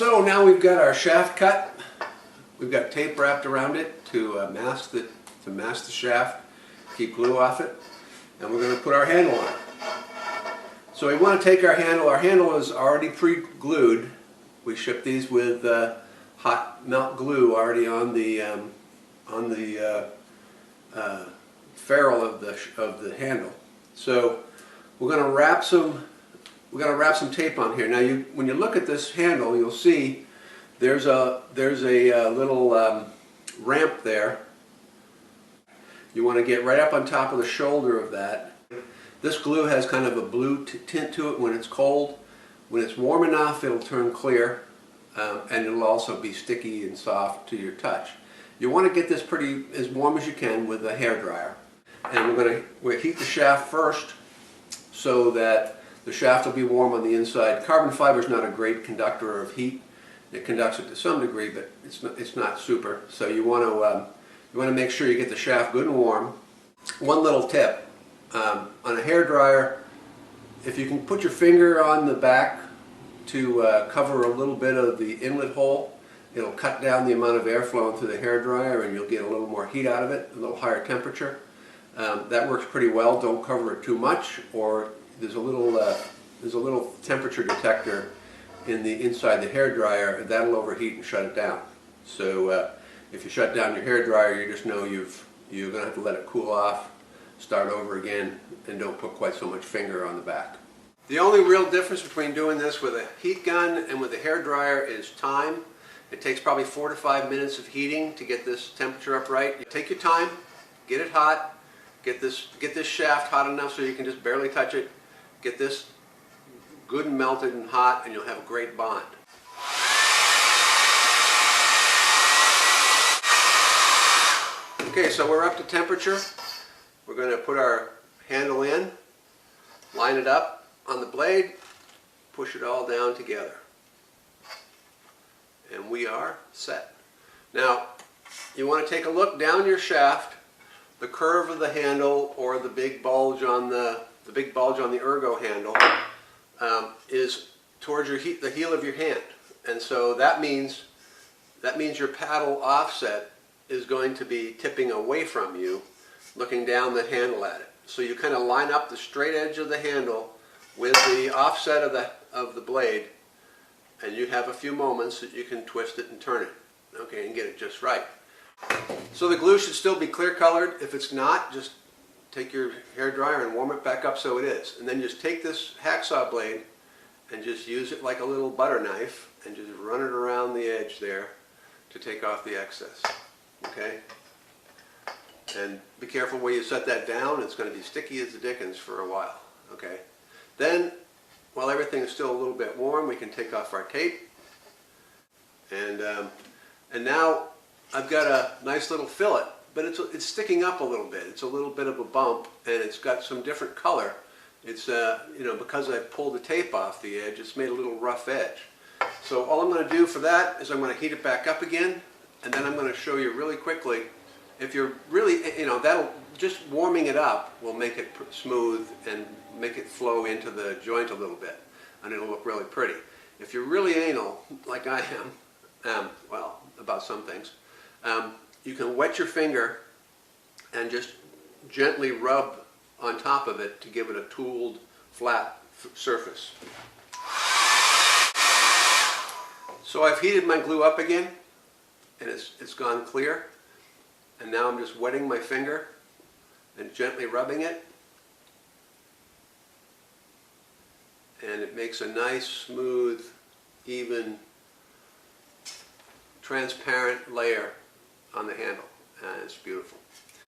So now we've got our shaft cut. We've got tape wrapped around it to mask the shaft, keep glue off it, and we're going to put our handle on it. So we want to take our handle. Our handle is already pre-glued. We ship these with hot melt glue already on the ferrule of the handle. So we're going to wrap some tape on here. Now, when you look at this handle, you'll see there's a little ramp there. You want to get right up on top of the shoulder of that. This glue has kind of a blue tint to it when it's cold. When it's warm enough, it'll turn clear, and it'll also be sticky and soft to your touch. You want to get this as warm as you can with a hairdryer. And we'll heat the shaft first so that the shaft will be warm on the inside. Carbon fiber is not a great conductor of heat. It conducts it to some degree, but it's not super. So you want to make sure you get the shaft good and warm. One little tip: on a hairdryer, if you can put your finger on the back to cover a little bit of the inlet hole, it'll cut down the amount of air flowing through the hairdryer, and you'll get a little more heat out of it, a little higher temperature. That works pretty well. Don't cover it too much, or there's a little temperature detector in the inside the hairdryer, and that'll overheat and shut it down. So if you shut down your hairdryer, you just know you're going to have to let it cool off, start over again, and don't put quite so much finger on the back. The only real difference between doing this with a heat gun and with a hairdryer is time. It takes probably 4 to 5 minutes of heating to get this temperature up right. You take your time, get it hot, get this shaft hot enough so you can just barely touch it. Get this good and melted and hot, and you'll have a great bond. Okay, so we're up to temperature. We're going to put our handle in, line it up on the blade, push it all down together. And we are set. Now, you want to take a look down your shaft. The curve of the handle, or the big bulge on the ergo handle, is towards the heel of your hand, and so that means your paddle offset is going to be tipping away from you, looking down the handle at it. So you kind of line up the straight edge of the handle with the offset of the blade, and you have a few moments that you can twist it and turn it, okay, and get it just right. So the glue should still be clear colored. If it's not, just take your hairdryer and warm it back up so it is. And then just take this hacksaw blade and just use it like a little butter knife and just run it around the edge there to take off the excess. Okay? And be careful where you set that down. It's going to be sticky as the dickens for a while. Okay? Then, while everything is still a little bit warm, we can take off our tape. And now I've got a nice little fillet, but it's sticking up a little bit. It's a little bit of a bump, and it's got some different color. It's because I pulled the tape off the edge, it's made a little rough edge. So all I'm going to do for that is I'm going to heat it back up again, and then I'm going to show you really quickly. If you're really, just warming it up will make it smooth and make it flow into the joint a little bit, and it'll look really pretty. If you're really anal, like I am, well, about some things, you can wet your finger and just gently rub on top of it to give it a tooled, flat surface. So I've heated my glue up again, and it's gone clear. And now I'm just wetting my finger and gently rubbing it. And it makes a nice, smooth, even, transparent layer on the handle, and it's beautiful.